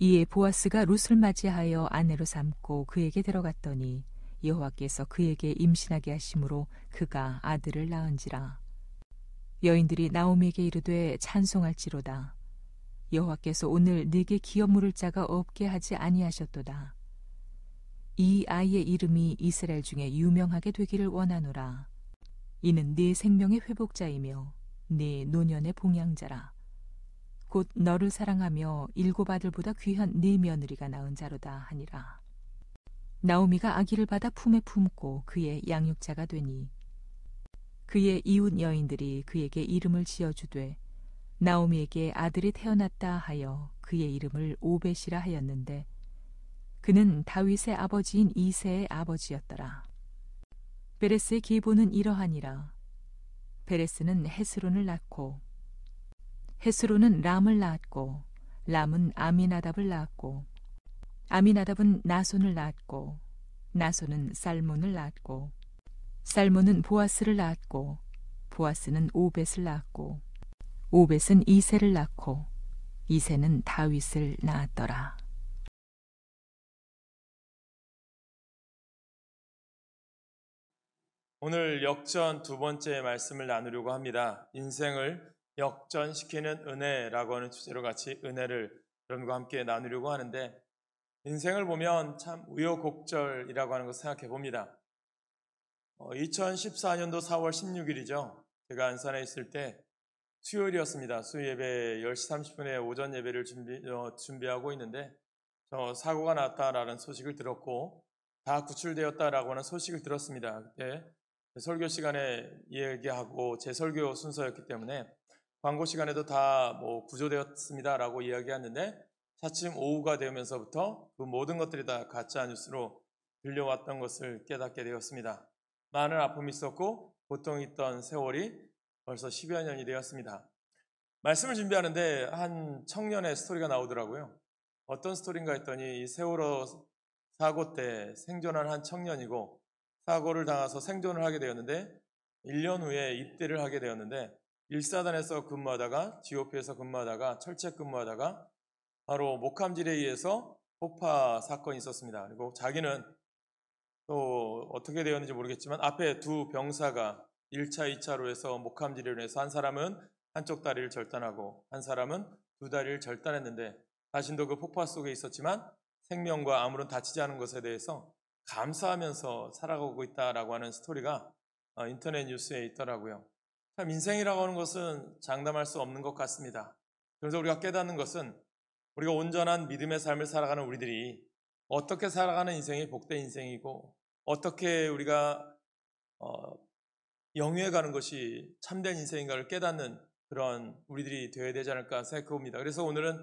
이에 보아스가 룻을 맞이하여 아내로 삼고 그에게 들어갔더니 여호와께서 그에게 임신하게 하심으로 그가 아들을 낳은지라. 여인들이 나오미에게 이르되 찬송할지로다. 여호와께서 오늘 네게 기업 물을 자가 없게 하지 아니하셨도다. 이 아이의 이름이 이스라엘 중에 유명하게 되기를 원하노라. 이는 네 생명의 회복자이며 네 노년의 봉양자라. 곧 너를 사랑하며 일곱 아들보다 귀한 네 며느리가 낳은 자로다 하니라. 나오미가 아기를 받아 품에 품고 그의 양육자가 되니 그의 이웃 여인들이 그에게 이름을 지어주되 나오미에게 아들이 태어났다 하여 그의 이름을 오벳이라 하였는데 그는 다윗의 아버지인 이새의 아버지였더라. 베레스의 계보는 이러하니라. 베레스는 헤스론을 낳고 헤스론은 람을 낳았고 람은 아미나답을 낳았고 아미나답은 나손을 낳았고 나손은 살몬을 낳았고 살몬은 보아스를 낳았고 보아스는 오벳을 낳았고 오벳은 이새를 낳고 이새는 다윗을 낳았더라. 오늘 역전 두 번째 말씀을 나누려고 합니다. 인생을 역전시키는 은혜라고 하는 주제로 같이 은혜를 여러분과 함께 나누려고 하는데, 인생을 보면 참 우여곡절이라고 하는 것을 생각해 봅니다. 2014년도 4월 16일이죠. 제가 안산에 있을 때 수요일이었습니다. 수요예배 10시 30분에 오전 예배를 준비하고 있는데 사고가 났다라는 소식을 들었고 다 구출되었다라고 하는 소식을 들었습니다. 그때 설교 시간에 이야기하고 제 설교 순서였기 때문에 광고 시간에도 다 구조되었습니다라고 이야기했는데 차츰 오후가 되면서부터 그 모든 것들이 다 가짜 뉴스로 들려왔던 것을 깨닫게 되었습니다. 많은 아픔이 있었고 고통이 있던 세월이 벌써 10여 년이 되었습니다. 말씀을 준비하는데 한 청년의 스토리가 나오더라고요. 어떤 스토리인가 했더니 이 세월호 사고 때 생존한 한 청년이고 사고를 당해서 생존을 하게 되었는데 1년 후에 입대를 하게 되었는데 일사단에서 근무하다가 GOP에서 근무하다가 철책 근무하다가 바로 목함질에 의해서 폭파 사건이 있었습니다. 그리고 자기는 또 어떻게 되었는지 모르겠지만 앞에 두 병사가 1차, 2차로 해서 목함질을 해서 한 사람은 한쪽 다리를 절단하고 한 사람은 두 다리를 절단했는데 자신도 그 폭파 속에 있었지만 생명과 아무런 다치지 않은 것에 대해서 감사하면서 살아가고 있다라고 하는 스토리가 인터넷 뉴스에 있더라고요. 참 인생이라고 하는 것은 장담할 수 없는 것 같습니다. 그래서 우리가 깨닫는 것은 우리가 온전한 믿음의 삶을 살아가는 우리들이 어떻게 살아가는 인생이 복된 인생이고 어떻게 우리가 영위해 가는 것이 참된 인생인가를 깨닫는 그런 우리들이 되어야 되지 않을까 생각해 봅니다. 그래서 오늘은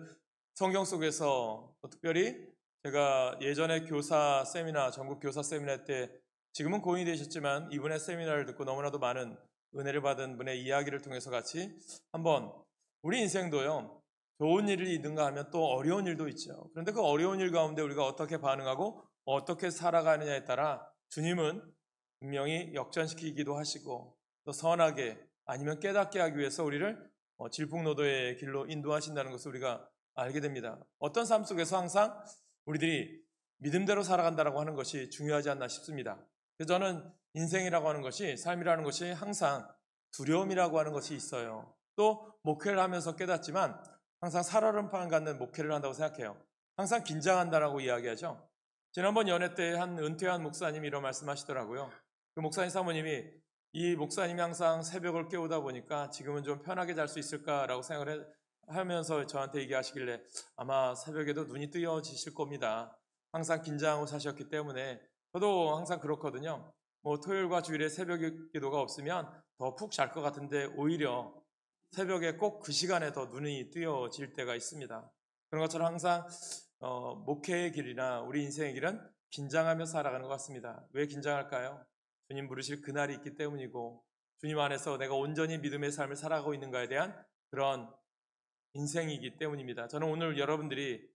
성경 속에서 특별히 제가 예전에 교사 세미나, 전국 교사 세미나 때 지금은 고인이 되셨지만 이분의 세미나를 듣고 너무나도 많은 은혜를 받은 분의 이야기를 통해서 같이 한번 우리 인생도요, 좋은 일을 있는가 하면 또 어려운 일도 있죠. 그런데 그 어려운 일 가운데 우리가 어떻게 반응하고 어떻게 살아가느냐에 따라 주님은 분명히 역전시키기도 하시고 또 선하게 아니면 깨닫게 하기 위해서 우리를 질풍노도의 길로 인도하신다는 것을 우리가 알게 됩니다. 어떤 삶 속에서 항상 우리들이 믿음대로 살아간다고 하는 것이 중요하지 않나 싶습니다. 그래서 저는 인생이라고 하는 것이, 삶이라는 것이 항상 두려움이라고 하는 것이 있어요. 또 목회를 하면서 깨닫지만 항상 살얼음판 갖는 목회를 한다고 생각해요. 항상 긴장한다라고 이야기하죠. 지난번 연회 때 한 은퇴한 목사님이 이런 말씀하시더라고요. 그 목사님 사모님이 이 목사님이 항상 새벽을 깨우다 보니까 지금은 좀 편하게 잘 수 있을까라고 생각을 하면서 저한테 얘기하시길래 아마 새벽에도 눈이 뜨여지실 겁니다. 항상 긴장하고 사셨기 때문에 저도 항상 그렇거든요. 토요일과 주일에 새벽 기도가 없으면 더 푹 잘 것 같은데 오히려 새벽에 꼭 그 시간에 더 눈이 뜨여질 때가 있습니다. 그런 것처럼 항상 목회의 길이나 우리 인생의 길은 긴장하며 살아가는 것 같습니다. 왜 긴장할까요? 주님 부르실 그날이 있기 때문이고 주님 안에서 내가 온전히 믿음의 삶을 살아가고 있는가에 대한 그런 인생이기 때문입니다. 저는 오늘 여러분들이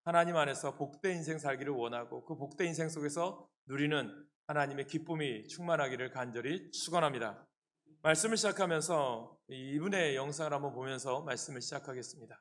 하나님 안에서 복된 인생 살기를 원하고 그 복된 인생 속에서 누리는 하나님의 기쁨이 충만하기를 간절히 축원합니다. 말씀을 시작하면서 이분의 영상을 한번 보면서 말씀을 시작하겠습니다.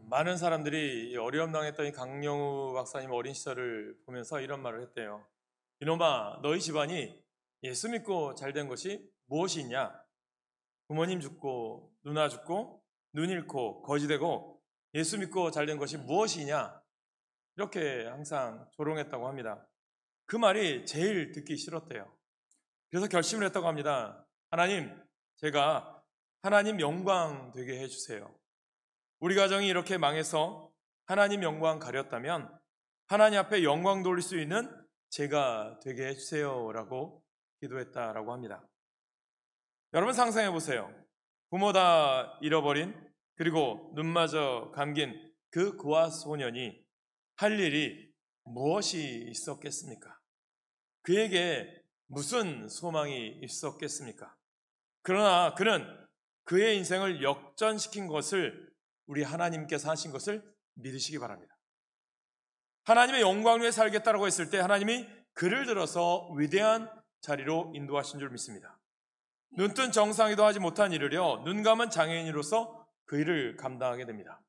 많은 사람들이 어려움 당했던 이 강영우 박사님 어린 시절을 보면서 이런 말을 했대요. 이놈아, 너희 집안이 예수 믿고 잘 된 것이 무엇이 있냐? 부모님 죽고 누나 죽고 눈 잃고 거지 되고 예수 믿고 잘 된 것이 무엇이냐? 이렇게 항상 조롱했다고 합니다. 그 말이 제일 듣기 싫었대요. 그래서 결심을 했다고 합니다. 하나님, 제가 하나님 영광 되게 해주세요. 우리 가정이 이렇게 망해서 하나님 영광 가렸다면 하나님 앞에 영광 돌릴 수 있는 제가 되게 해주세요 라고 기도했다라고 합니다. 여러분 상상해 보세요. 부모 다 잃어버린 그리고 눈마저 감긴 그 고아 소년이 할 일이 무엇이 있었겠습니까? 그에게 무슨 소망이 있었겠습니까? 그러나 그는 그의 인생을 역전시킨 것을 우리 하나님께서 하신 것을 믿으시기 바랍니다. 하나님의 영광 위에 살겠다라고 했을 때 하나님이 그를 들어서 위대한 자리로 인도하신 줄 믿습니다. 눈뜬 정상이도 하지 못한 일을요, 눈 감은 장애인으로서 그 일을 감당하게 됩니다.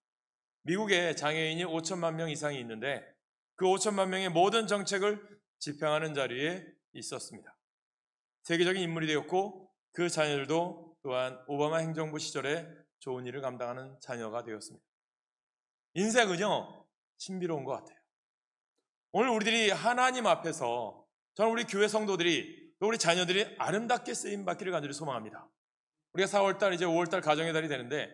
미국에 장애인이 5천만 명 이상이 있는데 그 5천만 명의 모든 정책을 집행하는 자리에 있었습니다. 세계적인 인물이 되었고 그 자녀들도 또한 오바마 행정부 시절에 좋은 일을 감당하는 자녀가 되었습니다. 인생은요, 신비로운 것 같아요. 오늘 우리들이 하나님 앞에서 저는 우리 교회 성도들이 또 우리 자녀들이 아름답게 쓰임받기를 간절히 소망합니다. 우리가 4월달 이제 5월달 가정의 달이 되는데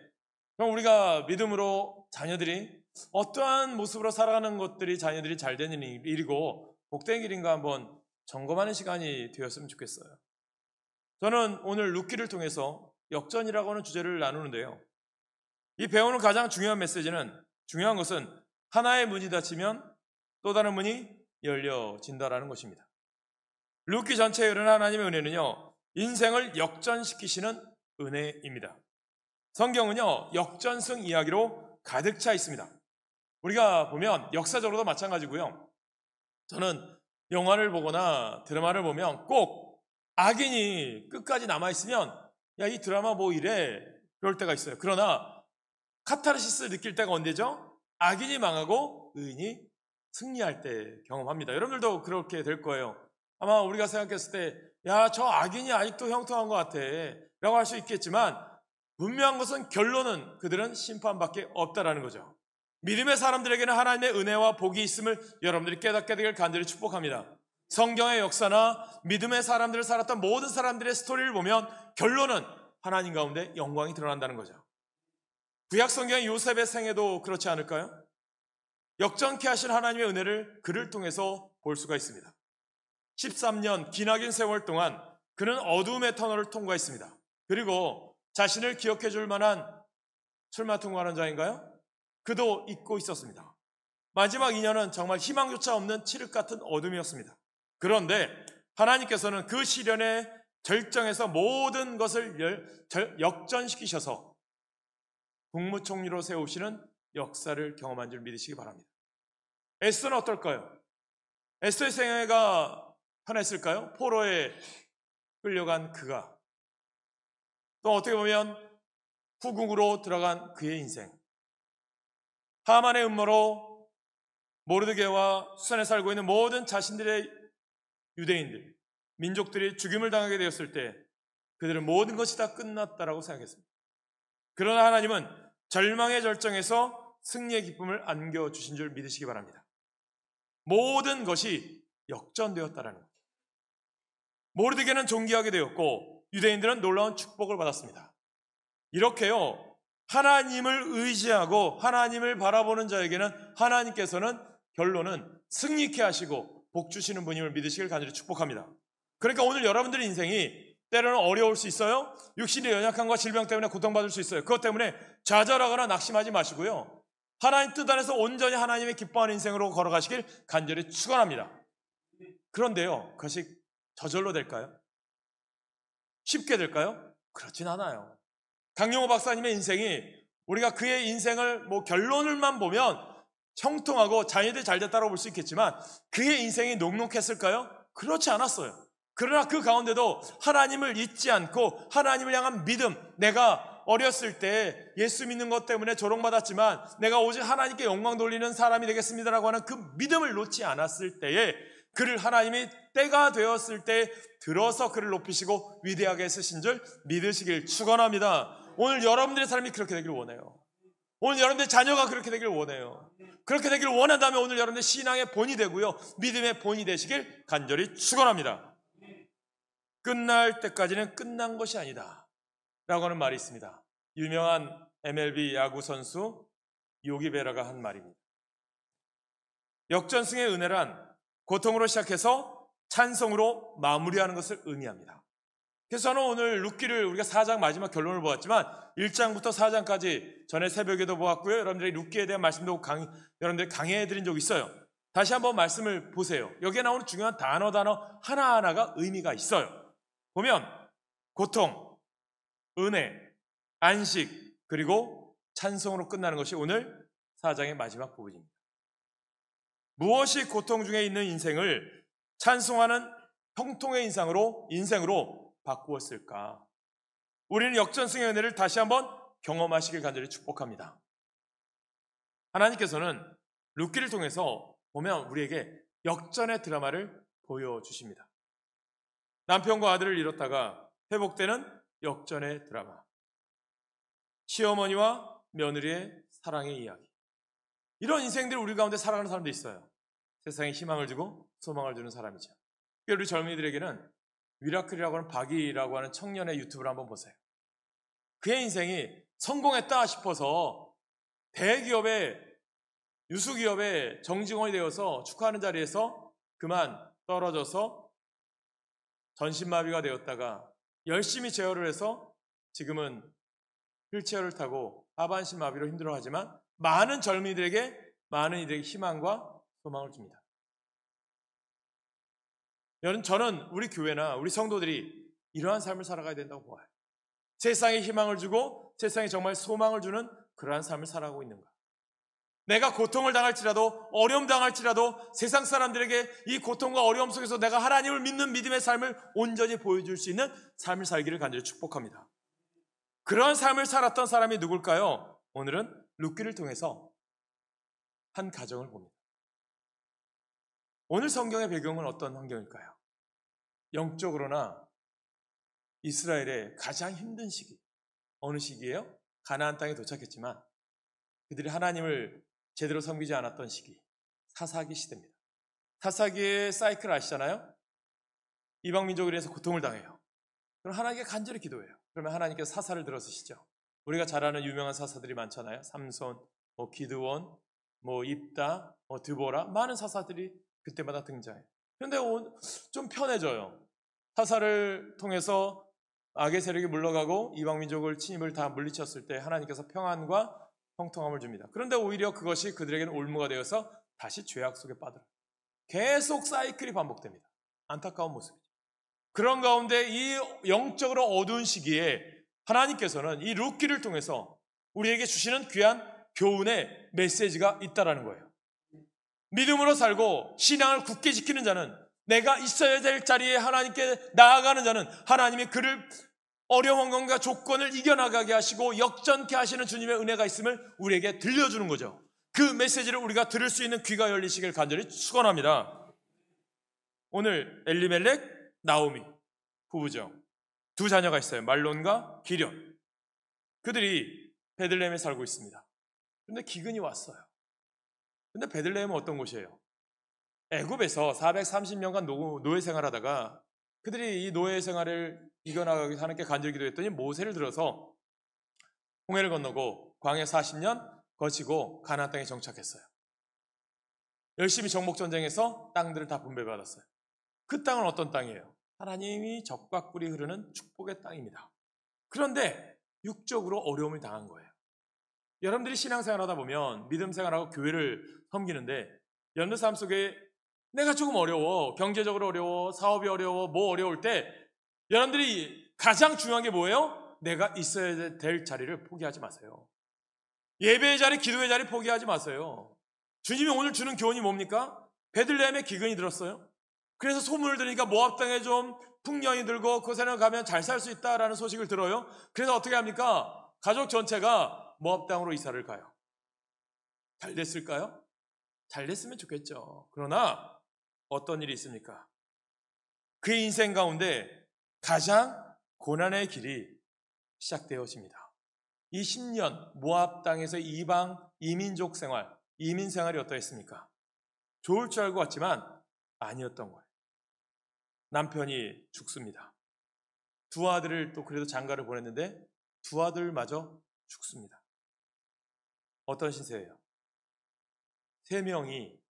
그럼 우리가 믿음으로 자녀들이 어떠한 모습으로 살아가는 것들이 자녀들이 잘 되는 일이고 복된 일인가 한번 점검하는 시간이 되었으면 좋겠어요. 저는 오늘 룻기를 통해서 역전이라고 하는 주제를 나누는데요. 이 배우는 가장 중요한 메시지는 중요한 것은 하나의 문이 닫히면 또 다른 문이 열려진다라는 것입니다. 룻기 전체에 흐르는 하나님의 은혜는요, 인생을 역전시키시는 은혜입니다. 성경은요, 역전승 이야기로 가득 차 있습니다. 우리가 보면 역사적으로도 마찬가지고요. 저는 영화를 보거나 드라마를 보면 꼭 악인이 끝까지 남아있으면 야, 이 드라마 뭐 이래? 그럴 때가 있어요. 그러나 카타르시스 느낄 때가 언제죠? 악인이 망하고 의인이 승리할 때 경험합니다. 여러분들도 그렇게 될 거예요. 아마 우리가 생각했을 때 야, 저 악인이 아직도 형통한 것 같아 라고 할 수 있겠지만 분명한 것은 결론은 그들은 심판밖에 없다라는 거죠. 믿음의 사람들에게는 하나님의 은혜와 복이 있음을 여러분들이 깨닫게 되길 간절히 축복합니다. 성경의 역사나 믿음의 사람들을 살았던 모든 사람들의 스토리를 보면 결론은 하나님 가운데 영광이 드러난다는 거죠. 구약 성경의 요셉의 생애도 그렇지 않을까요? 역전케 하신 하나님의 은혜를 그를 통해서 볼 수가 있습니다. 13년 기나긴 세월 동안 그는 어두움의 터널을 통과했습니다. 그리고 자신을 기억해 줄 만한 출마 통과하는 자인가요? 그도 잊고 있었습니다. 마지막 2년은 정말 희망조차 없는 칠흑 같은 어둠이었습니다. 그런데 하나님께서는 그 시련의 절정에서 모든 것을 역전시키셔서 국무총리로 세우시는 역사를 경험한 줄 믿으시기 바랍니다. 에스더는 어떨까요? 에스더의 생애가 편했을까요? 포로에 끌려간 그가 또 어떻게 보면 후궁으로 들어간 그의 인생, 하만의 음모로 모르드게와 수산에 살고 있는 모든 자신들의 유대인들, 민족들이 죽임을 당하게 되었을 때 그들은 모든 것이 다 끝났다라고 생각했습니다. 그러나 하나님은 절망의 절정에서 승리의 기쁨을 안겨주신 줄 믿으시기 바랍니다. 모든 것이 역전되었다라는 것. 모르드게는 존귀하게 되었고 유대인들은 놀라운 축복을 받았습니다. 이렇게요, 하나님을 의지하고 하나님을 바라보는 자에게는 하나님께서는 결론은 승리케 하시고 복 주시는 분임을 믿으시길 간절히 축복합니다. 그러니까 오늘 여러분들의 인생이 때로는 어려울 수 있어요. 육신의 연약함과 질병 때문에 고통받을 수 있어요. 그것 때문에 좌절하거나 낙심하지 마시고요, 하나님 뜻 안에서 온전히 하나님의 기뻐하는 인생으로 걸어가시길 간절히 축원합니다. 그런데요, 그것이 저절로 될까요? 쉽게 될까요? 그렇진 않아요. 강영호 박사님의 인생이 우리가 그의 인생을 결론을만 보면 형통하고 자녀들이 잘 됐다고 볼 수 있겠지만 그의 인생이 녹록했을까요? 그렇지 않았어요. 그러나 그 가운데도 하나님을 잊지 않고 하나님을 향한 믿음, 내가 어렸을 때 예수 믿는 것 때문에 조롱받았지만 내가 오직 하나님께 영광 돌리는 사람이 되겠습니다라고 하는 그 믿음을 놓지 않았을 때에 그를 하나님이 때가 되었을 때 들어서 그를 높이시고 위대하게 쓰신 줄 믿으시길 축원합니다. 오늘 여러분들의 삶이 그렇게 되길 원해요. 오늘 여러분들의 자녀가 그렇게 되길 원해요. 그렇게 되길 원한다면 오늘 여러분들 신앙의 본이 되고요, 믿음의 본이 되시길 간절히 축원합니다. 끝날 때까지는 끝난 것이 아니다 라고 하는 말이 있습니다. 유명한 MLB 야구 선수 요기 베라가 한 말입니다. 역전승의 은혜란 고통으로 시작해서 찬송으로 마무리하는 것을 의미합니다. 그래서 저는 오늘 룻기를 우리가 4장 마지막 결론을 보았지만 1장부터 4장까지 전에 새벽에도 보았고요. 여러분들이 룻기에 대한 말씀도 여러분들이 강해해드린 적이 있어요. 다시 한번 말씀을 보세요. 여기에 나오는 중요한 단어 하나하나가 의미가 있어요. 보면 고통, 은혜, 안식, 그리고 찬송으로 끝나는 것이 오늘 4장의 마지막 부분입니다. 무엇이 고통 중에 있는 인생을 찬송하는 형통의 인생으로 바꾸었을까? 우리는 역전승의 은혜를 다시 한번 경험하시길 간절히 축복합니다. 하나님께서는 룻기를 통해서 보면 우리에게 역전의 드라마를 보여주십니다. 남편과 아들을 잃었다가 회복되는 역전의 드라마. 시어머니와 며느리의 사랑의 이야기. 이런 인생들을 우리 가운데 살아가는 사람도 있어요. 세상에 희망을 주고 소망을 주는 사람이죠. 우리 젊은이들에게는 미라클이라고 하는 박이라고 하는 청년의 유튜브를 한번 보세요. 그의 인생이 성공했다 싶어서 대기업의 유수기업의 정직원이 되어서 축하하는 자리에서 그만 떨어져서 전신마비가 되었다가 열심히 제어를 해서 지금은 휠체어를 타고 하반신 마비로 힘들어하지만 많은 젊은이들에게 희망과 소망을 줍니다. 저는 우리 교회나 우리 성도들이 이러한 삶을 살아가야 된다고 봐요. 세상에 희망을 주고 세상에 정말 소망을 주는 그러한 삶을 살아가고 있는가. 내가 고통을 당할지라도 어려움 당할지라도 세상 사람들에게 이 고통과 어려움 속에서 내가 하나님을 믿는 믿음의 삶을 온전히 보여줄 수 있는 삶을 살기를 간절히 축복합니다. 그러한 삶을 살았던 사람이 누굴까요? 오늘은 룻기를 통해서 한 가정을 봅니다. 오늘 성경의 배경은 어떤 환경일까요? 영적으로나 이스라엘의 가장 힘든 시기. 어느 시기예요? 가나안 땅에 도착했지만 그들이 하나님을 제대로 섬기지 않았던 시기. 사사기 시대입니다. 사사기의 사이클 아시잖아요? 이방민족에 의해서 고통을 당해요. 그럼 하나님께 간절히 기도해요. 그러면 하나님께서 사사를 들어서시죠. 우리가 잘 아는 유명한 사사들이 많잖아요. 삼손, 기드온, 입다, 드보라, 많은 사사들이 그때마다 등장해요. 그런데 좀 편해져요. 사사를 통해서 악의 세력이 물러가고 이방민족을 침입을 다 물리쳤을 때 하나님께서 평안과 형통함을 줍니다. 그런데 오히려 그것이 그들에게는 올무가 되어서 다시 죄악 속에 빠들어요. 계속 사이클이 반복됩니다. 안타까운 모습이죠. 그런 가운데 이 영적으로 어두운 시기에 하나님께서는 이 룻기를 통해서 우리에게 주시는 귀한 교훈의 메시지가 있다라는 거예요. 믿음으로 살고 신앙을 굳게 지키는 자는, 내가 있어야 될 자리에 하나님께 나아가는 자는 하나님이 그를 어려운 환경과 조건을 이겨나가게 하시고 역전케 하시는 주님의 은혜가 있음을 우리에게 들려주는 거죠. 그 메시지를 우리가 들을 수 있는 귀가 열리시길 간절히 축원합니다. 오늘 엘리멜렉, 나오미 부부죠. 두 자녀가 있어요. 말론과 기련. 그들이 베들레헴에 살고 있습니다. 그런데 기근이 왔어요. 근데 베들레헴은 어떤 곳이에요? 애굽에서 430년간 노예 생활하다가 그들이 이 노예 생활을 이겨나가기 위해서 하나님께 간절히 기도했더니 모세를 들어서 홍해를 건너고 광야 40년 거치고 가나안 땅에 정착했어요. 열심히 정복전쟁에서 땅들을 다 분배받았어요. 그 땅은 어떤 땅이에요? 하나님이 적과 꿀이 흐르는 축복의 땅입니다. 그런데 육적으로 어려움을 당한 거예요. 여러분들이 신앙생활하다 보면 믿음 생활하고 교회를 섬기는데 여러분들 삶 속에 내가 조금 어려워, 경제적으로 어려워, 사업이 어려워, 어려울 때 여러분들이 가장 중요한 게 뭐예요? 내가 있어야 될 자리를 포기하지 마세요. 예배의 자리, 기도의 자리 포기하지 마세요. 주님이 오늘 주는 교훈이 뭡니까? 베들레헴에 기근이 들었어요. 그래서 소문을 들으니까 모압 땅에 좀 풍년이 들고 그곳에는 가면 잘 살 수 있다라는 소식을 들어요. 그래서 어떻게 합니까? 가족 전체가 모압 땅으로 이사를 가요. 잘 됐을까요? 잘 됐으면 좋겠죠. 그러나 어떤 일이 있습니까? 그의 인생 가운데 가장 고난의 길이 시작되어집니다. 이 10년 모압 땅에서 이방 이민족 생활, 이민 생활이 어떠했습니까? 좋을 줄 알고 왔지만 아니었던 거예요. 남편이 죽습니다. 두 아들을 또 그래도 장가를 보냈는데 두 아들마저 죽습니다. 어떤 신세예요? 3명이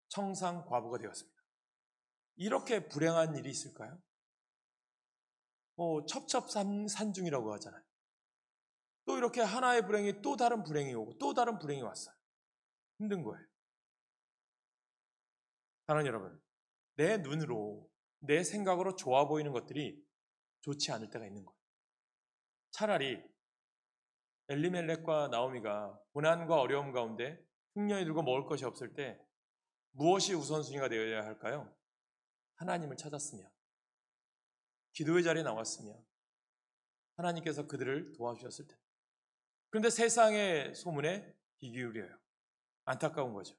청상 과부가 되었습니다. 이렇게 불행한 일이 있을까요? 첩첩산중이라고 하잖아요. 또 이렇게 하나의 불행이 또 다른 불행이 오고 또 다른 불행이 왔어요. 힘든 거예요. 사랑하는 여러분, 내 눈으로 내 생각으로 좋아 보이는 것들이 좋지 않을 때가 있는 거예요. 차라리 엘리멜렉과 나오미가 고난과 어려움 가운데 흉년이 들고 먹을 것이 없을 때 무엇이 우선순위가 되어야 할까요? 하나님을 찾았으면, 기도의 자리에 나왔으면 하나님께서 그들을 도와주셨을 텐데. 그런데 세상의 소문에 귀 기울여요. 안타까운 거죠.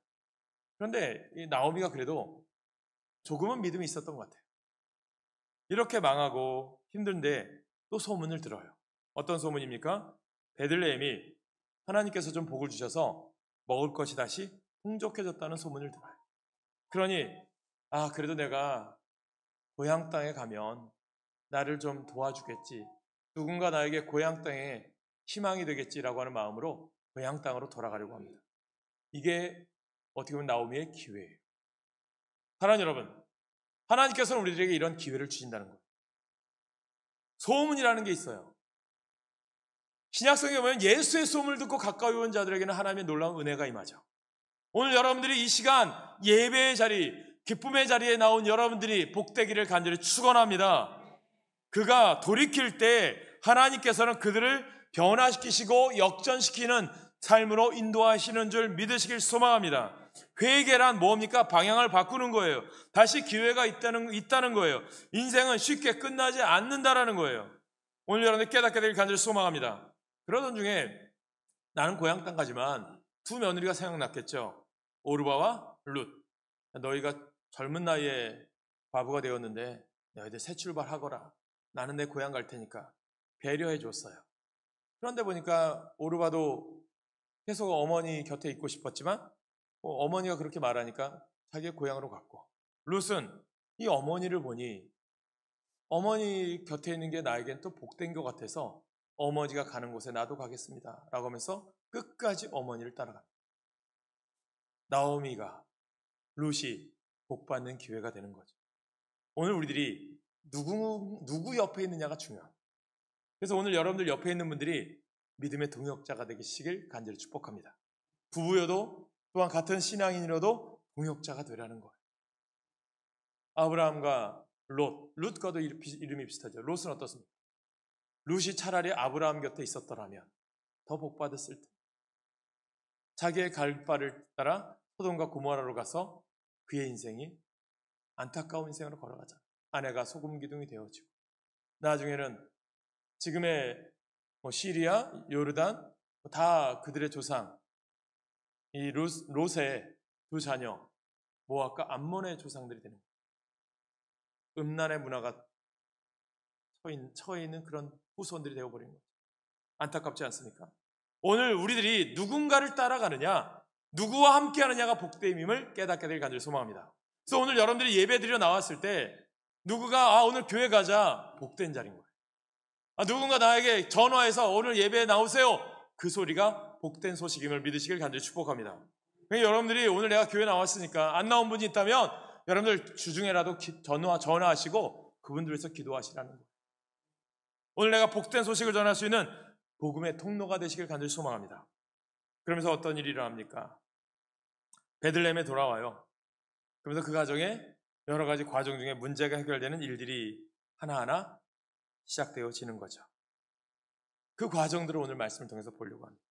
그런데 이 나오미가 그래도 조금은 믿음이 있었던 것 같아요. 이렇게 망하고 힘든데 또 소문을 들어요. 어떤 소문입니까? 베들레헴이 하나님께서 좀 복을 주셔서 먹을 것이 다시 풍족해졌다는 소문을 들어요. 그러니 그래도 내가 고향 땅에 가면 나를 좀 도와주겠지. 누군가 나에게 고향 땅에 희망이 되겠지라고 하는 마음으로 고향 땅으로 돌아가려고 합니다. 이게 어떻게 보면 나오미의 기회예요. 사랑하는 여러분, 하나님께서는 우리들에게 이런 기회를 주신다는 거예요. 소문이라는 게 있어요. 신약성에 보면 예수의 소문을 듣고 가까이 온 자들에게는 하나님의 놀라운 은혜가 임하죠. 오늘 여러분들이 이 시간 예배의 자리, 기쁨의 자리에 나온 여러분들이 복되기를 간절히 축원합니다. 그가 돌이킬 때 하나님께서는 그들을 변화시키시고 역전시키는 삶으로 인도하시는 줄 믿으시길 소망합니다. 회개란 뭡니까? 방향을 바꾸는 거예요. 다시 기회가 있다는 거예요. 인생은 쉽게 끝나지 않는다라는 거예요. 오늘 여러분들 깨닫게 되길 간절히 소망합니다. 그러던 중에 나는 고향 땅 가지만 두 며느리가 생각났겠죠. 오르바와 룻. 너희가 젊은 나이에 과부가 되었는데 너희들 새 출발하거라. 나는 내 고향 갈 테니까 배려해 줬어요. 그런데 보니까 오르바도 계속 어머니 곁에 있고 싶었지만 어머니가 그렇게 말하니까 자기의 고향으로 갔고, 룻은 이 어머니를 보니 어머니 곁에 있는 게 나에겐 또 복된 것 같아서 어머니가 가는 곳에 나도 가겠습니다 라고 하면서 끝까지 어머니를 따라갑니다. 나오미가, 룻이 복받는 기회가 되는 거죠. 오늘 우리들이 누구 옆에 있느냐가 중요합니다. 그래서 오늘 여러분들 옆에 있는 분들이 믿음의 동역자가 되시길 간절히 축복합니다. 부부여도 또한 같은 신앙인이라도 동역자가 되라는 거예요. 아브라함과 룻과도 이름이 비슷하죠. 롯은 어떻습니까? 룻이 차라리 아브라함 곁에 있었더라면 더 복받았을 텐데, 자기의 갈 바를 따라 소돔과 고모라로 가서 그의 인생이 안타까운 인생으로 걸어가자. 아내가 소금 기둥이 되어지고, 나중에는 지금의 시리아, 요르단 다 그들의 조상, 이 롯의 두 자녀 모압과 암몬의 조상들이 되는 거예요. 음란의 문화가 처해 있는 그런 후손들이 되어버린 거죠. 안타깝지 않습니까? 오늘 우리들이 누군가를 따라가느냐, 누구와 함께하느냐가 복됨임을 깨닫게 되길 간절히 소망합니다. 그래서 오늘 여러분들이 예배 드려 나왔을 때 누구가 오늘 교회 가자, 복된 자리인 거예요. 누군가 나에게 전화해서 오늘 예배에 나오세요, 그 소리가 복된 소식임을 믿으시길 간절히 축복합니다. 그러니까 여러분들이 오늘 내가 교회 나왔으니까 안 나온 분이 있다면 여러분들 주중에라도 전화하시고 그분들 위해서 기도하시라는 거예요. 오늘 내가 복된 소식을 전할 수 있는 복음의 통로가 되시길 간절히 소망합니다. 그러면서 어떤 일이 일어납니까? 베들레헴에 돌아와요. 그러면서 그 가정에 여러 가지 과정 중에 문제가 해결되는 일들이 하나하나 시작되어지는 거죠. 그 과정들을 오늘 말씀을 통해서 보려고 합니다.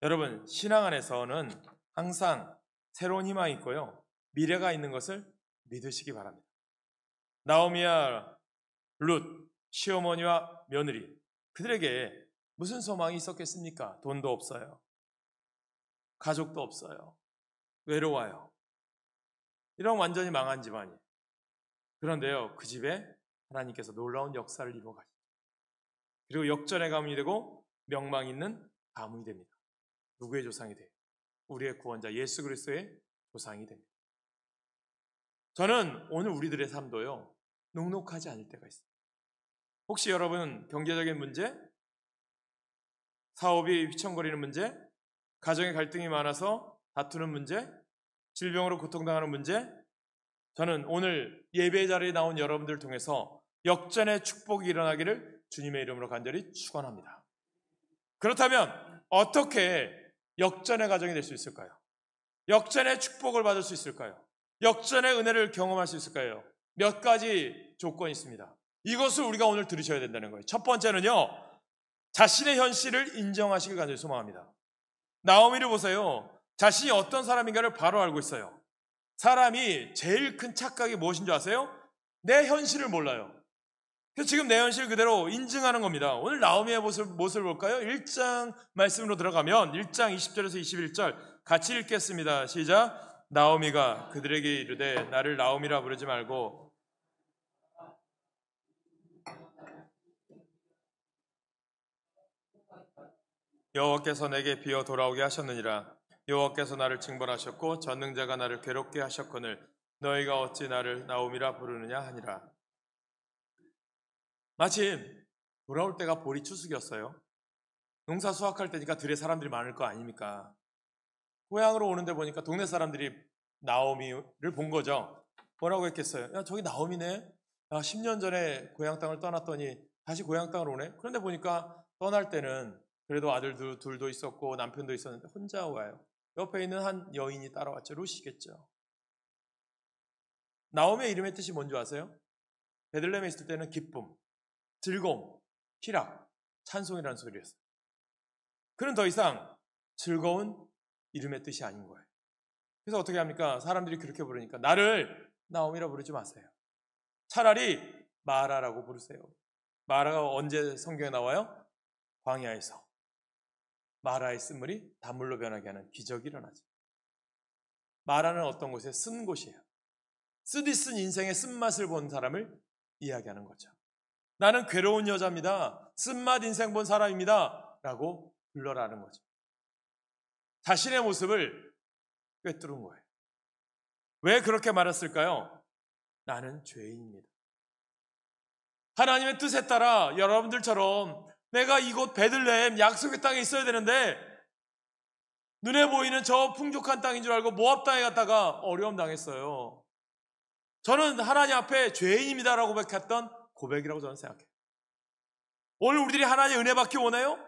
여러분, 신앙 안에서는 항상 새로운 희망이 있고요, 미래가 있는 것을 믿으시기 바랍니다. 나오미와 룻, 시어머니와 며느리, 그들에게 무슨 소망이 있었겠습니까? 돈도 없어요. 가족도 없어요. 외로워요. 이런 완전히 망한 집안이에요. 그런데요, 그 집에 하나님께서 놀라운 역사를 이루어 가시죠. 그리고 역전의 가문이 되고 명망 있는 가문이 됩니다. 누구의 조상이 돼요? 우리의 구원자 예수 그리스도의 조상이 됩니다. 저는 오늘 우리들의 삶도요, 녹록하지 않을 때가 있어요. 혹시 여러분 경제적인 문제, 사업이 휘청거리는 문제, 가정의 갈등이 많아서 다투는 문제, 질병으로 고통당하는 문제, 저는 오늘 예배 자리에 나온 여러분들을 통해서 역전의 축복이 일어나기를 주님의 이름으로 간절히 축원합니다. 그렇다면 어떻게 역전의 가정이 될 수 있을까요? 역전의 축복을 받을 수 있을까요? 역전의 은혜를 경험할 수 있을까요? 몇 가지 조건이 있습니다. 이것을 우리가 오늘 들으셔야 된다는 거예요. 첫 번째는요, 자신의 현실을 인정하시길 간절히 소망합니다. 나오미를 보세요. 자신이 어떤 사람인가를 바로 알고 있어요. 사람이 제일 큰 착각이 무엇인 줄 아세요? 내 현실을 몰라요. 그래서 지금 내 현실 그대로 인증하는 겁니다. 오늘 나오미의 모습을 볼까요? 1장 말씀으로 들어가면 1장 20절에서 21절 같이 읽겠습니다. 시작. 나오미가 그들에게 이르되 나를 나오미라 부르지 말고 여호와께서 내게 비어 돌아오게 하셨느니라. 여호와께서 나를 징벌하셨고 전능자가 나를 괴롭게 하셨거늘 너희가 어찌 나를 나오미라 부르느냐 하니라. 마침 돌아올 때가 보리 추수기였어요. 농사 수확할 때니까 들에 사람들이 많을 거 아닙니까? 고향으로 오는데 보니까 동네 사람들이 나오미를 본 거죠. 뭐라고 했겠어요? 야, 저기 나오미네. 야, 10년 전에 고향 땅을 떠났더니 다시 고향 땅으로 오네. 그런데 보니까 떠날 때는 그래도 아들도 둘도 있었고 남편도 있었는데 혼자 와요. 옆에 있는 한 여인이 따라왔죠. 루시겠죠. 나오미의 이름의 뜻이 뭔지 아세요? 베들레헴에 있을 때는 기쁨, 즐거움, 희락, 찬송이라는 소리였어요. 그는 더 이상 즐거운 이름의 뜻이 아닌 거예요. 그래서 어떻게 합니까? 사람들이 그렇게 부르니까 나를 나오미라 부르지 마세요. 차라리 마라라고 부르세요. 마라가 언제 성경에 나와요? 광야에서. 마라의 쓴물이 단물로 변하게 하는 기적이 일어나죠. 마라는 어떤 곳에 쓴 곳이에요. 쓰디쓴 인생의 쓴맛을 본 사람을 이야기하는 거죠. 나는 괴로운 여자입니다. 쓴맛 인생 본 사람입니다. 라고 불러라는 거죠. 자신의 모습을 꿰뚫은 거예요. 왜 그렇게 말했을까요? 나는 죄인입니다. 하나님의 뜻에 따라 여러분들처럼 내가 이곳 베들레헴 약속의 땅에 있어야 되는데 눈에 보이는 저 풍족한 땅인 줄 알고 모압 땅에 갔다가 어려움 당했어요. 저는 하나님 앞에 죄인입니다라고 밝혔던 고백이라고 저는 생각해요. 오늘 우리들이 하나님의 은혜 받기 원해요?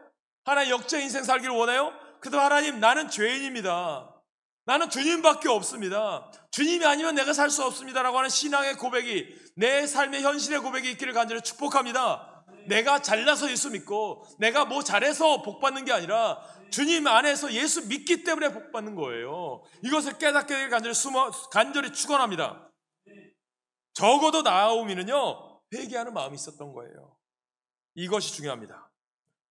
하나님 역전 인생 살기를 원해요? 그래도 하나님 나는 죄인입니다. 나는 주님밖에 없습니다. 주님이 아니면 내가 살 수 없습니다라고 하는 신앙의 고백이 내 삶의 현실의 고백이 있기를 간절히 축복합니다. 내가 잘나서 예수 믿고 내가 뭐 잘해서 복 받는 게 아니라 주님 안에서 예수 믿기 때문에 복 받는 거예요. 이것을 깨닫게 되길 간절히 축원합니다. 적어도 나오미는요 회개하는 마음이 있었던 거예요. 이것이 중요합니다.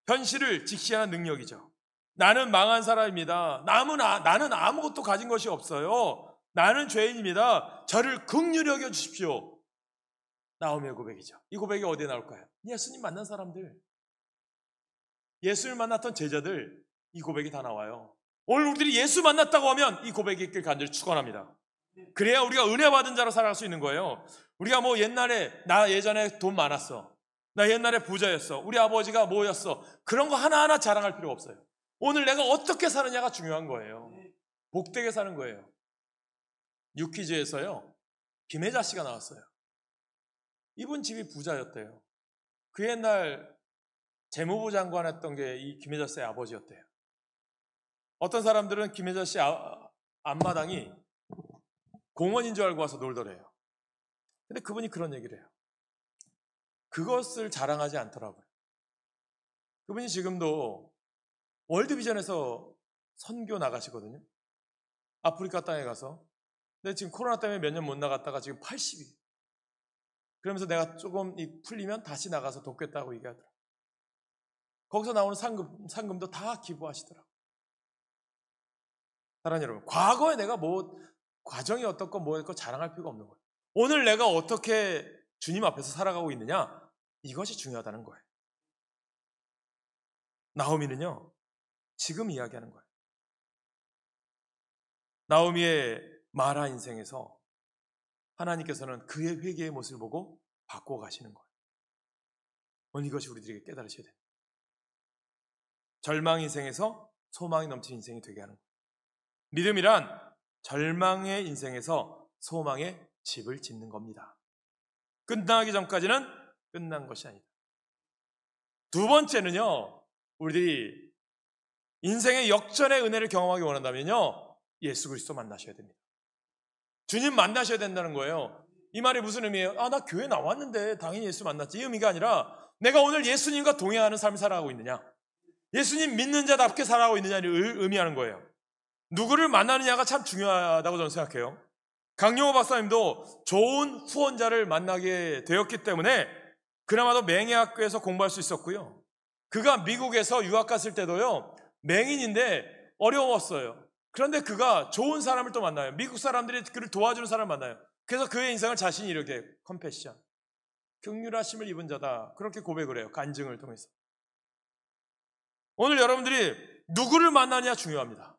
현실을 직시하는 능력이죠. 나는 망한 사람입니다. 나는 아무것도 가진 것이 없어요. 나는 죄인입니다. 저를 긍휼히 여겨 주십시오. 나오미의 고백이죠. 이 고백이 어디에 나올까요? 예수님 만난 사람들, 예수를 만났던 제자들, 이 고백이 다 나와요. 오늘 우리들이 예수 만났다고 하면 이 고백이 있길 간절히 축원합니다. 그래야 우리가 은혜 받은 자로 살아갈 수 있는 거예요. 우리가 뭐 나 예전에 돈 많았어. 나 옛날에 부자였어. 우리 아버지가 뭐였어. 그런 거 하나하나 자랑할 필요 없어요. 오늘 내가 어떻게 사느냐가 중요한 거예요. 복되게 사는 거예요. 유퀴즈에서요 김혜자 씨가 나왔어요. 이분 집이 부자였대요. 그 옛날 재무부 장관 했던 게 이 김혜자 씨의 아버지였대요. 어떤 사람들은 김혜자 씨 앞마당이 공원인 줄 알고 와서 놀더래요. 근데 그분이 그런 얘기를 해요. 그것을 자랑하지 않더라고요. 그분이 지금도 월드비전에서 선교 나가시거든요. 아프리카 땅에 가서. 근데 지금 코로나 때문에 몇 년 못 나갔다가 지금 80이. 그러면서 내가 조금 풀리면 다시 나가서 돕겠다고 얘기하더라고요. 거기서 나오는 상금도 다 기부하시더라고요. 사랑하는 여러분, 과거에 내가 과정이 어떻고 뭐였고 자랑할 필요가 없는 거예요. 오늘 내가 어떻게 주님 앞에서 살아가고 있느냐, 이것이 중요하다는 거예요. 나오미는요, 지금 이야기하는 거예요. 나오미의 마라 인생에서 하나님께서는 그의 회개의 모습을 보고 바꿔 가시는 거예요. 오늘 이것이 우리들에게 깨달으셔야 돼요. 절망 인생에서 소망이 넘치는 인생이 되게 하는 거예요. 믿음이란 절망의 인생에서 소망의 집을 짓는 겁니다. 끝나기 전까지는 끝난 것이 아니다. 두 번째는요, 우리들이 인생의 역전의 은혜를 경험하기 원한다면요, 예수 그리스도 만나셔야 됩니다. 주님 만나셔야 된다는 거예요. 이 말이 무슨 의미예요? 나 교회 나왔는데 당연히 예수 만났지. 이 의미가 아니라 내가 오늘 예수님과 동행하는 삶을 살아가고 있느냐, 예수님 믿는 자답게 살아가고 있느냐를 의미하는 거예요. 누구를 만나느냐가 참 중요하다고 저는 생각해요. 강용호 박사님도 좋은 후원자를 만나게 되었기 때문에 그나마도 맹예학교에서 공부할 수 있었고요. 그가 미국에서 유학 갔을 때도요, 맹인인데 어려웠어요. 그런데 그가 좋은 사람을 또 만나요. 미국 사람들이 그를 도와주는 사람을 만나요. 그래서 그의 인생을 자신이 이렇게 컴패션, 긍휼하심을 입은 자다, 그렇게 고백을 해요. 간증을 통해서. 오늘 여러분들이 누구를 만나느냐 중요합니다.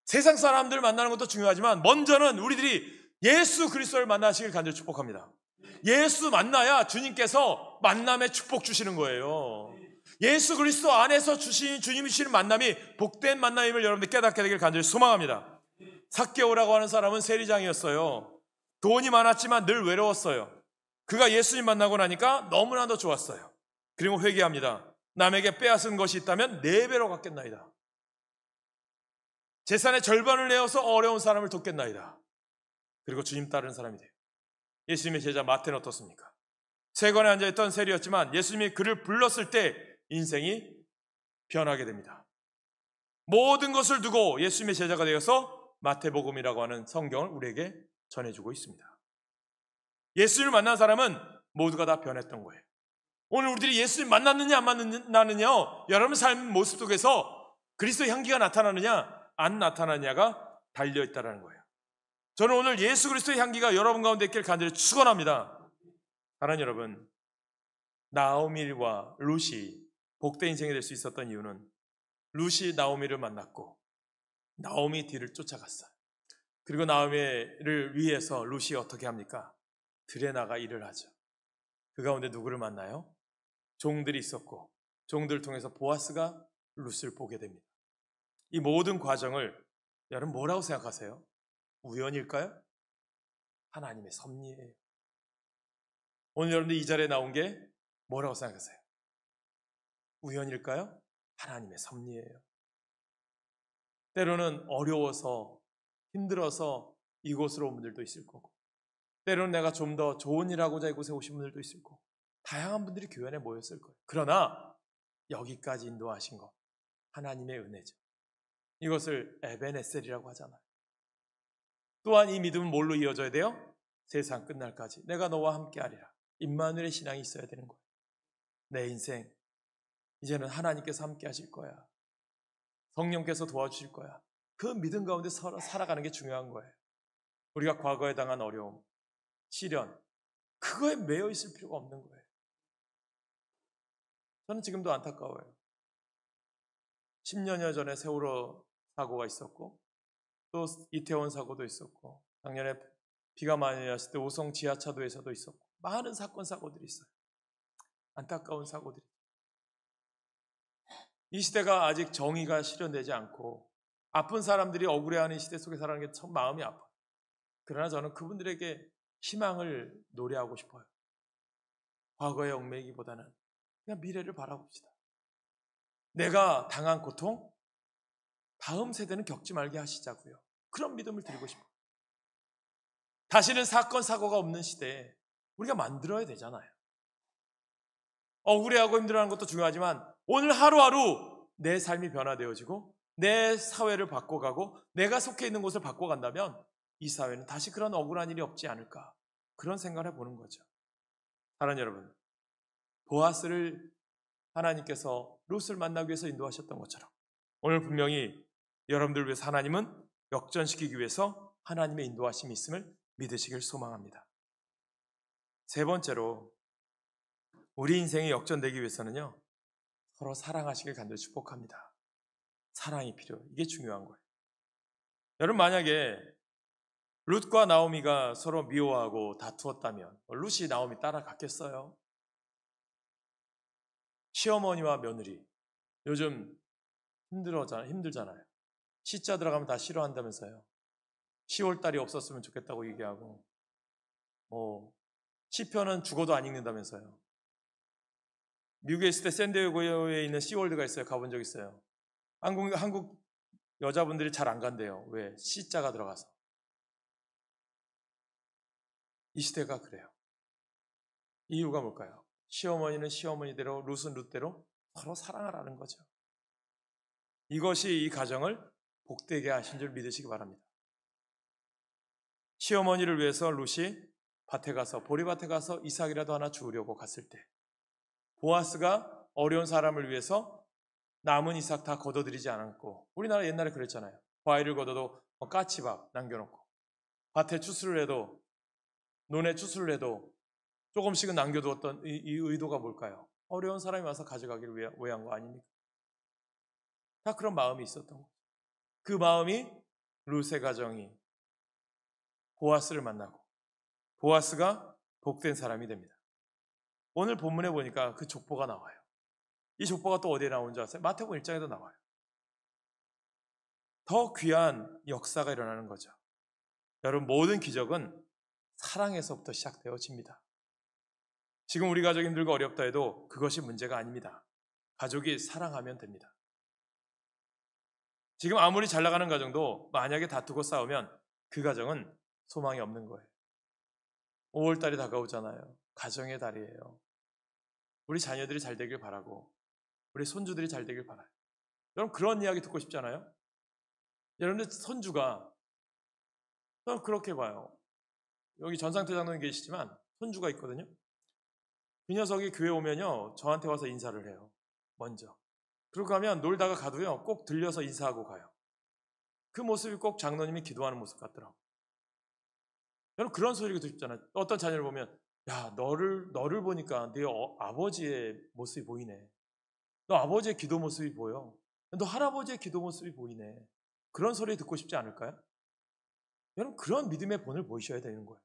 세상 사람들을 만나는 것도 중요하지만 먼저는 우리들이 예수 그리스도를 만나시길 간절히 축복합니다. 예수 만나야 주님께서 만남의 축복 주시는 거예요. 예수 그리스도 안에서 주님이 주시는 만남이 복된 만남임을 여러분들 깨닫게 되길 간절히 소망합니다. 삭개오라고 하는 사람은 세리장이었어요. 돈이 많았지만 늘 외로웠어요. 그가 예수님 만나고 나니까 너무나도 좋았어요. 그리고 회개합니다. 남에게 빼앗은 것이 있다면 4배로 갚겠나이다. 재산의 절반을 내어서 어려운 사람을 돕겠나이다. 그리고 주님 따르는 사람이 돼요. 예수님의 제자 마태는 어떻습니까? 세관에 앉아있던 세리였지만 예수님이 그를 불렀을 때 인생이 변하게 됩니다. 모든 것을 두고 예수님의 제자가 되어서 마태복음이라고 하는 성경을 우리에게 전해주고 있습니다. 예수님을 만난 사람은 모두가 다 변했던 거예요. 오늘 우리들이 예수님 만났느냐 안 만났느냐, 여러분 삶 모습 속에서 그리스도의 향기가 나타나느냐 안 나타나느냐가 달려있다는 거예요. 저는 오늘 예수 그리스도의 향기가 여러분 가운데 있길 간절히 축원합니다. 사랑하는 여러분, 나오미와 룻이 복된 인생이 될 수 있었던 이유는 룻이 나오미를 만났고 나오미 뒤를 쫓아갔어요. 그리고 나오미를 위해서 룻이 어떻게 합니까? 들에 나가 일을 하죠. 그 가운데 누구를 만나요? 종들이 있었고 종들을 통해서 보아스가 룻을 보게 됩니다. 이 모든 과정을 여러분 뭐라고 생각하세요? 우연일까요? 하나님의 섭리예요. 오늘 여러분들 이 자리에 나온 게 뭐라고 생각하세요? 우연일까요? 하나님의 섭리예요. 때로는 어려워서 힘들어서 이곳으로 온 분들도 있을 거고, 때로는 내가 좀 더 좋은 일 하고자 이곳에 오신 분들도 있을 거고, 다양한 분들이 교회 안에 모였을 거예요. 그러나 여기까지 인도하신 것, 하나님의 은혜죠. 이것을 에베네셀이라고 하잖아요. 또한 이 믿음은 뭘로 이어져야 돼요? 세상 끝날까지 내가 너와 함께 하리라. 임마누엘의 신앙이 있어야 되는 거예요. 내 인생 이제는 하나님께서 함께 하실 거야. 성령께서 도와주실 거야. 그 믿음 가운데 살아가는 게 중요한 거예요. 우리가 과거에 당한 어려움, 시련, 그거에 매여 있을 필요가 없는 거예요. 저는 지금도 안타까워요. 10년여 전에 세월호 사고가 있었고 또 이태원 사고도 있었고 작년에 비가 많이 왔을 때 오송 지하차도에서도 있었고 많은 사건 사고들이 있어요. 안타까운 사고들이. 이 시대가 아직 정의가 실현되지 않고 아픈 사람들이 억울해하는 시대 속에 살아가는 게 참 마음이 아파요. 그러나 저는 그분들에게 희망을 노래하고 싶어요. 과거에 얽매이기보다는 그냥 미래를 바라봅시다. 내가 당한 고통, 다음 세대는 겪지 말게 하시자고요. 그런 믿음을 드리고 싶어요. 다시는 사건, 사고가 없는 시대에 우리가 만들어야 되잖아요. 억울해하고 힘들어하는 것도 중요하지만 오늘 하루하루 내 삶이 변화되어지고 내 사회를 바꿔가고 내가 속해 있는 곳을 바꿔간다면 이 사회는 다시 그런 억울한 일이 없지 않을까, 그런 생각을 해보는 거죠. 사랑하는 여러분, 보아스를 하나님께서 롯을 만나기 위해서 인도하셨던 것처럼 오늘 분명히 여러분들 위해서 하나님은 역전시키기 위해서 하나님의 인도하심이 있음을 믿으시길 소망합니다. 세 번째로 우리 인생이 역전되기 위해서는요, 서로 사랑하시길 간절히 축복합니다. 사랑이 필요해요. 이게 중요한 거예요. 여러분, 만약에 룻과 나오미가 서로 미워하고 다투었다면 룻이 나오미 따라갔겠어요? 시어머니와 며느리 요즘 힘들잖아요. 시자 들어가면 다 싫어한다면서요. 10월달이 없었으면 좋겠다고 얘기하고 시편은 죽어도 안 읽는다면서요. 미국에 있을 때 샌디에고에 있는 시월드가 있어요. 가본 적 있어요. 한국 여자분들이 잘 안 간대요. 왜? 시자가 들어가서. 이 시대가 그래요. 이유가 뭘까요? 시어머니는 시어머니대로, 룻은 룻대로 서로 사랑하라는 거죠. 이것이 이 가정을 복되게 하신 줄 믿으시기 바랍니다. 시어머니를 위해서 룻이 보리밭에 가서 이삭이라도 하나 주우려고 갔을 때 보아스가 어려운 사람을 위해서 남은 이삭 다 걷어들이지 않았고, 우리나라 옛날에 그랬잖아요. 과일을 걷어도 까치밥 남겨놓고, 밭에 추수를 해도, 논에 추수를 해도 조금씩은 남겨두었던 이 의도가 뭘까요? 어려운 사람이 와서 가져가기를 위한 거 아닙니까? 다 그런 마음이 있었던 거죠. 그 마음이 룻의 가정이 보아스를 만나고 보아스가 복된 사람이 됩니다. 오늘 본문에 보니까 그 족보가 나와요. 이 족보가 또 어디에 나오는 줄 아세요? 마태복음 1장에도 나와요. 더 귀한 역사가 일어나는 거죠. 여러분, 모든 기적은 사랑에서부터 시작되어집니다. 지금 우리 가족이 힘들고 어렵다 해도 그것이 문제가 아닙니다. 가족이 사랑하면 됩니다. 지금 아무리 잘 나가는 가정도 만약에 다투고 싸우면 그 가정은 소망이 없는 거예요. 5월달이 다가오잖아요. 가정의 달이에요. 우리 자녀들이 잘 되길 바라고 우리 손주들이 잘 되길 바라요. 여러분, 그런 이야기 듣고 싶잖아요. 여러분들 손주가, 저는 그렇게 봐요. 여기 전상태 장로님 계시지만 손주가 있거든요. 그 녀석이 교회 오면요, 저한테 와서 인사를 해요. 먼저. 그러고 가면 놀다가 가도요, 꼭 들려서 인사하고 가요. 그 모습이 꼭 장로님이 기도하는 모습 같더라고요. 여러분, 그런 소리가 듣고 싶잖아요. 어떤 자녀를 보면, 야, 너를 보니까 네 아버지의 모습이 보이네. 너 아버지의 기도 모습이 보여. 너 할아버지의 기도 모습이 보이네. 그런 소리 듣고 싶지 않을까요? 여러분, 그런 믿음의 본을 보이셔야 되는 거예요.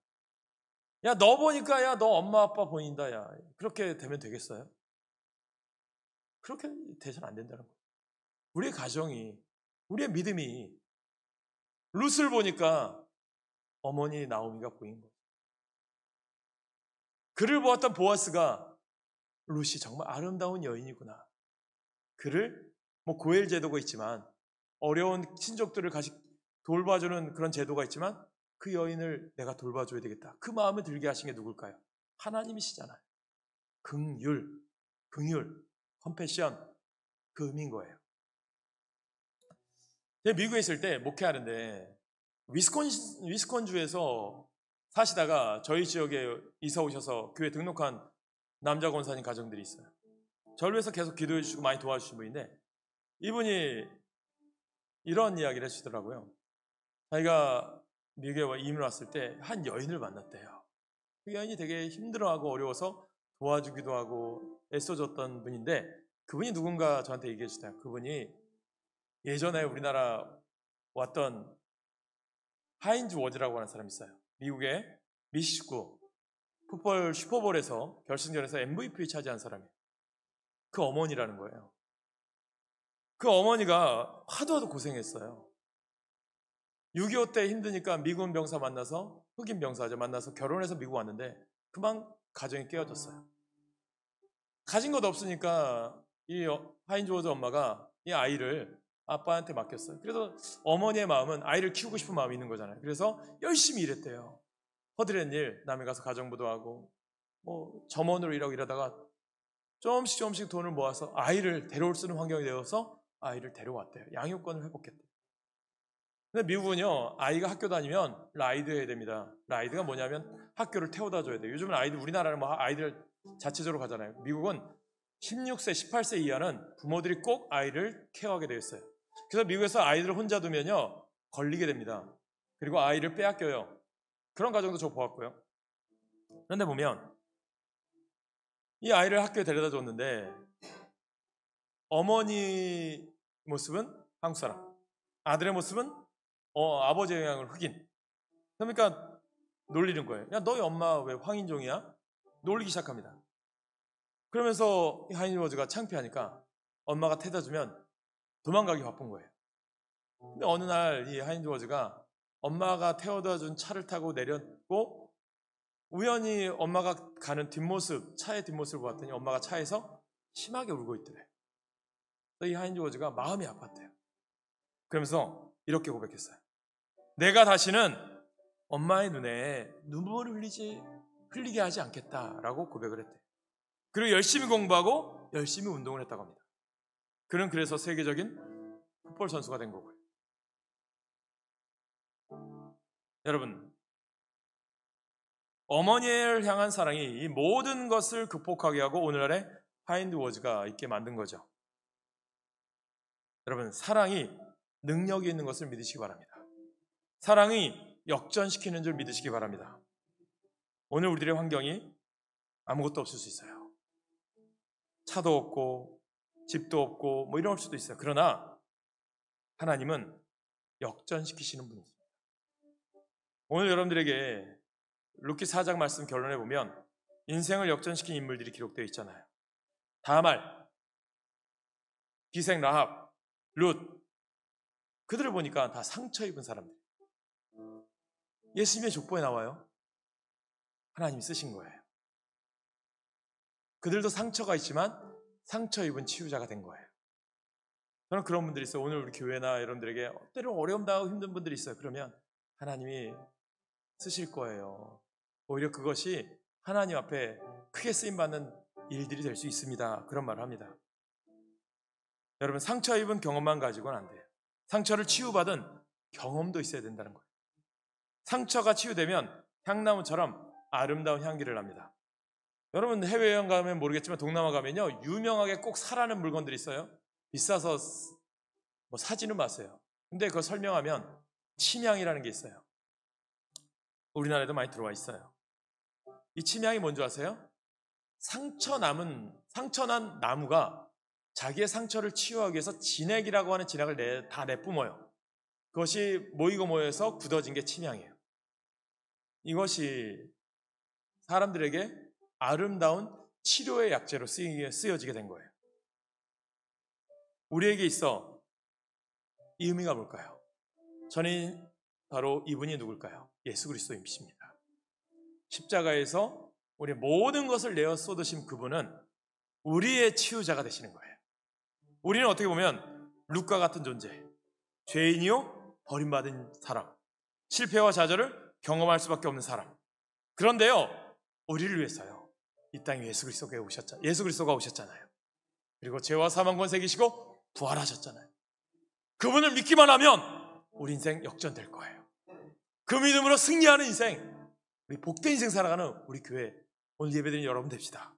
야, 너 보니까, 야, 너 엄마 아빠 보인다, 야. 그렇게 되면 되겠어요? 그렇게 돼서는 안 된다는 거예요. 우리의 가정이, 우리의 믿음이 룻을 보니까 어머니 나오미가 보인 거예요. 그를 보았던 보아스가 룻이 정말 아름다운 여인이구나. 그를 고엘 제도가 있지만, 어려운 친족들을 돌봐주는 그런 제도가 있지만 그 여인을 내가 돌봐줘야 되겠다. 그 마음을 들게 하신 게 누굴까요? 하나님이시잖아요. 긍휼, 컴패션, 그 의미인 거예요. 제가 미국에 있을 때 목회하는데 위스콘주에서 사시다가 저희 지역에 이사 오셔서 교회 등록한 남자 권사님 가정들이 있어요. 저를 위해서 계속 기도해 주시고 많이 도와주신 분인데, 이분이 이런 이야기를 해주시더라고요. 자기가 미국에 이민 왔을 때 한 여인을 만났대요. 그 여인이 되게 힘들어하고 어려워서 도와주기도 하고 애써줬던 분인데, 그분이 누군가 저한테 얘기해 주시더라고요. 그분이 예전에 우리나라 왔던 하인즈 워즈라고 하는 사람이 있어요. 미국의 미식구 풋볼 슈퍼볼에서 결승전에서 MVP 차지한 사람이에요. 그 어머니라는 거예요. 그 어머니가 하도 고생했어요. 6.25 때 힘드니까 미군 병사 만나서, 흑인 병사죠, 만나서 결혼해서 미국 왔는데 그만 가정이 깨어졌어요. 가진 것 없으니까 이 하인즈 워즈 엄마가 이 아이를 아빠한테 맡겼어요. 그래서 어머니의 마음은 아이를 키우고 싶은 마음이 있는 거잖아요. 그래서 열심히 일했대요. 허드렛 일, 남에 가서 가정부도 하고 점원으로 일하고 이러다가 조금씩 돈을 모아서 아이를 데려올 수 있는 환경이 되어서 아이를 데려왔대요. 양육권을 회복했대요. 근데 미국은요, 아이가 학교 다니면 라이드 해야 됩니다. 라이드가 뭐냐면 학교를 태워다 줘야 돼요. 요즘은 우리나라는 아이들 자체적으로 가잖아요. 미국은 16세, 18세 이하는 부모들이 꼭 아이를 케어하게 되어 있어요. 그래서 미국에서 아이들을 혼자 두면요 걸리게 됩니다. 그리고 아이를 빼앗겨요. 그런 가정도 저 보았고요. 그런데 보면 이 아이를 학교에 데려다 줬는데 어머니 모습은 한국 사람, 아들의 모습은 아버지의 영향을 흑인. 그러니까 놀리는 거예요. 야, 너희 엄마 왜 황인종이야? 놀리기 시작합니다. 그러면서 하인리 워즈가 창피하니까 엄마가 태워다 주면 도망가기 바쁜 거예요. 근데 어느 날 이 하인리 워즈가 엄마가 태워다 준 차를 타고 내렸고 우연히 엄마가 가는 뒷모습, 차의 뒷모습을 보았더니 엄마가 차에서 심하게 울고 있더래. 이 하인리 워즈가 마음이 아팠대요. 그러면서 이렇게 고백했어요. 내가 다시는 엄마의 눈에 눈물을 흘리게 하지 않겠다라고 고백을 했대요. 그리고 열심히 공부하고 열심히 운동을 했다고 합니다. 그는 그래서 세계적인 풋볼 선수가 된 거고요. 여러분, 어머니를 향한 사랑이 이 모든 것을 극복하게 하고 오늘날의 하인리 워즈가 있게 만든 거죠. 여러분, 사랑이 능력이 있는 것을 믿으시기 바랍니다. 사랑이 역전시키는 줄 믿으시기 바랍니다. 오늘 우리들의 환경이 아무것도 없을 수 있어요. 차도 없고 집도 없고 뭐 이럴 수도 있어요. 그러나 하나님은 역전시키시는 분이십니다. 오늘 여러분들에게 룻기 4장 말씀 결론해 보면 인생을 역전시킨 인물들이 기록되어 있잖아요. 다말, 기생 라합, 룻, 그들을 보니까 다 상처 입은 사람들. 예수님의 족보에 나와요. 하나님이 쓰신 거예요. 그들도 상처가 있지만 상처 입은 치유자가 된 거예요. 저는 그런 분들이 있어요. 오늘 우리 교회나 여러분들에게 때로 어려움 당하고 힘든 분들이 있어요. 그러면 하나님이 쓰실 거예요. 오히려 그것이 하나님 앞에 크게 쓰임받는 일들이 될 수 있습니다. 그런 말을 합니다. 여러분, 상처 입은 경험만 가지고는 안 돼요. 상처를 치유받은 경험도 있어야 된다는 거예요. 상처가 치유되면 향나무처럼 아름다운 향기를 납니다. 여러분, 해외여행 가면 모르겠지만 동남아 가면요 유명하게 꼭 사라는 물건들이 있어요. 비싸서 뭐 사지는 마세요. 근데 그거 설명하면 침향이라는 게 있어요. 우리나라에도 많이 들어와 있어요. 이 침향이 뭔지 아세요? 상처난 나무가 자기의 상처를 치유하기 위해서 진액이라고 하는 진액을 다 내뿜어요. 그것이 모여서 굳어진 게 침향이에요. 이것이 사람들에게 아름다운 치료의 약재로 쓰여지게 된 거예요. 우리에게 있어 이 의미가 뭘까요? 저는 바로 이분이 누굴까요? 예수 그리스도이십니다. 십자가에서 우리 모든 것을 내어 쏟으신 그분은 우리의 치유자가 되시는 거예요. 우리는 어떻게 보면 룻과 같은 존재, 죄인이요 버림받은 사람, 실패와 좌절을 경험할 수밖에 없는 사람. 그런데요, 우리를 위해서요 이 땅에 예수 그리스도가 오셨잖아요. 그리고 죄와 사망 권세 이기시고 부활하셨잖아요. 그분을 믿기만 하면 우리 인생 역전될 거예요. 그 믿음으로 승리하는 인생, 우리 복된 인생 살아가는 우리 교회 오늘 예배드리는 여러분 됩시다.